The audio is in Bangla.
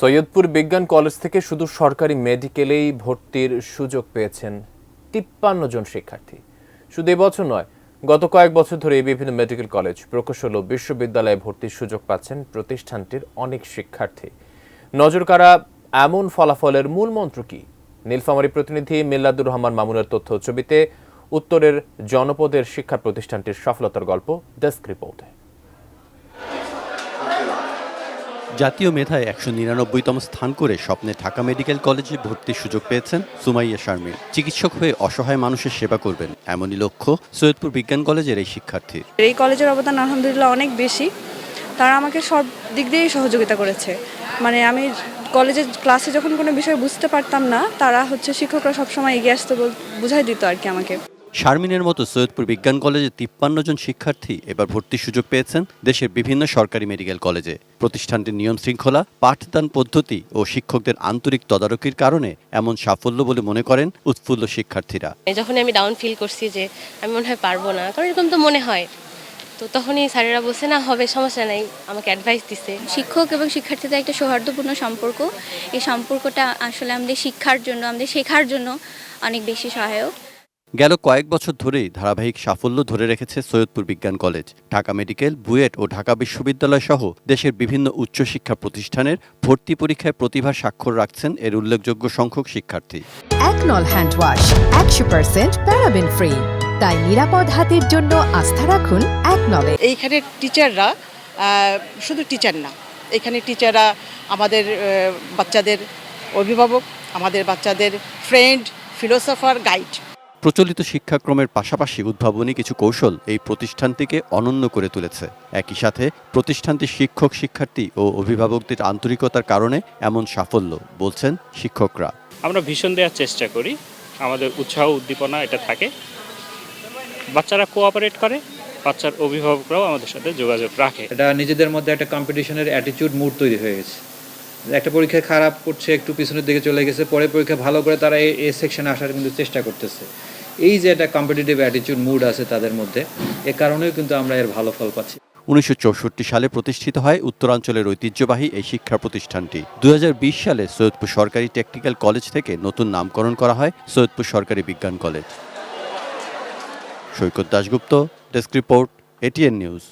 সৈয়দপুর বিজ্ঞান কলেজ থেকে শুধু সরকারি মেডিকেলেই ভর্তির সুযোগ পেয়েছেন ৫৩ জন শিক্ষার্থী। শুধু এবছর নয়, গত কয়েক বছর ধরে বিভিন্ন মেডিকেল কলেজ, প্রকৌশল ও বিশ্ববিদ্যালয়ে ভর্তির সুযোগ পাচ্ছেন প্রতিষ্ঠানটির অনেক শিক্ষার্থী। নজরকাড়া এমন ফলাফলের মূল মন্ত্র কি? নীলফামারী প্রতিনিধি মিল্লাদুর রহমান মামুনের তথ্য ছবিতে উত্তরের জনপদের শিক্ষা প্রতিষ্ঠানটির সফলতার গল্প ডেস্ক রিপোর্টে। জাতীয় মেধায় ১৯৯তম স্থান করে স্বপ্নে ঢাকা মেডিকেল কলেজে ভর্তির সুযোগ পেয়েছেন সুমাইয়া শারমিন। চিকিৎসক হয়ে অসহায় মানুষের সেবা করবেন, এমনই লক্ষ্য সৈয়দপুর বিজ্ঞান কলেজের এই শিক্ষার্থী। এই কলেজের অবদান আলহামদুলিল্লাহ অনেক বেশি। তারা আমাকে সব দিক দিয়েই সহযোগিতা করেছে। মানে আমি কলেজের ক্লাসে যখন কোনো বিষয় বুঝতে পারতাম না, তারা শিক্ষকরা সবসময় এগিয়ে আসতে বুঝাই দিত আর কি আমাকে। শারমিনের মতো সৈয়দপুর বিজ্ঞান কলেজে ৫৩ জন শিক্ষার্থী এবার ভর্তির সুযোগ পেয়েছেন দেশের বিভিন্ন সরকারি মেডিকেল কলেজে। প্রতিষ্ঠানটির নিয়ম শৃঙ্খলা, পাঠদান পদ্ধতি ও শিক্ষকদের আন্তরিক তদারকির কারণে এমন সাফল্য বলে মনে করেন উৎফুল্ল শিক্ষার্থীরা। যখন আমি ডাউন ফিল করছি যে আমি মনে হয় পারবো না, কারণ এরকম তো মনে হয়, তো তখনই স্যারেরা বলছে না হবে, সমস্যা নাই, আমাকে অ্যাডভাইস দিছে। শিক্ষক এবং শিক্ষার্থীদের একটা সৌহার্দ্যপূর্ণ সম্পর্ক। এই সম্পর্কটা আসলে আমাদের শিক্ষার জন্য, আমাদের শেখার জন্য অনেক বেশি সহায়ক। গেল কয়েক বছর ধরেই ধারাবাহিক সাফল্য ধরে রেখেছে সৈয়দপুর বিজ্ঞান কলেজ। ঢাকা মেডিকেল, বুয়েট ও ঢাকা বিশ্ববিদ্যালয় সহ দেশের বিভিন্ন উচ্চশিক্ষা প্রতিষ্ঠানের ভর্তি পরীক্ষায় প্রতিভার স্বাক্ষর রাখছেন এর উল্লেখযোগ্য সংখ্যক শিক্ষার্থী। একনল হ্যান্ড ওয়াশ 100% প্যারাবেন ফ্রি, তাই নিরাপদ হাতের জন্য আস্থা রাখুন একনলে। এইখানে টিচাররা শুধু টিচার না, এখানে টিচাররা আমাদের বাচ্চাদের অভিভাবক, আমাদের বাচ্চাদের ফ্রেন্ড, ফিলোসফার, গাইড। প্রচলিত শিক্ষাক্রমের পাশাপাশি উদ্ভাবনী কিছু কৌশল এই প্রতিষ্ঠানটিকে অনন্য করে তুলেছে। একই সাথে প্রতিষ্ঠানটির শিক্ষক, শিক্ষার্থী ও অভিভাবকদের আন্তরিকতার কারণে এমন সাফল্য বলছেন শিক্ষকরা। আমরা ভীষণ দেওয়ার চেষ্টা করি, আমাদের উৎসাহ উদ্দীপনা এটা থাকে, বাচ্চারা কোঅপারেট করে, বাচ্চার অভিভাবকরাও আমাদের সাথে যোগাযোগ রাখে। এটা নিজেদের মধ্যে একটা কম্পিটিশনের অ্যাটিটিউড মুড তৈরি হয়ে গেছে। একটা পরীক্ষায় খারাপ করছে, একটু পিছনের দিকে চলে গেছে, পরে পরীক্ষা ভালো করে তারা এই সেকশনে আসার কিন্তু চেষ্টা করতেছে। এই যে একটা কম্পিটিটিভ অ্যাটিটিউড মুড আছে তাদের মধ্যে, এ কারণেও কিন্তু আমরা এর ভালো ফল পাচ্ছি। ১৯৬৪ সালে প্রতিষ্ঠিত হয় উত্তরাঞ্চলের ঐতিহ্যবাহী এই শিক্ষা প্রতিষ্ঠানটি। ২০২০ সালে সৈয়দপুর সরকারি টেকনিক্যাল কলেজ থেকে নতুন নামকরণ করা হয় সৈয়দপুর সরকারি বিজ্ঞান college. Saikat Dasgupta, desk report, ATN news.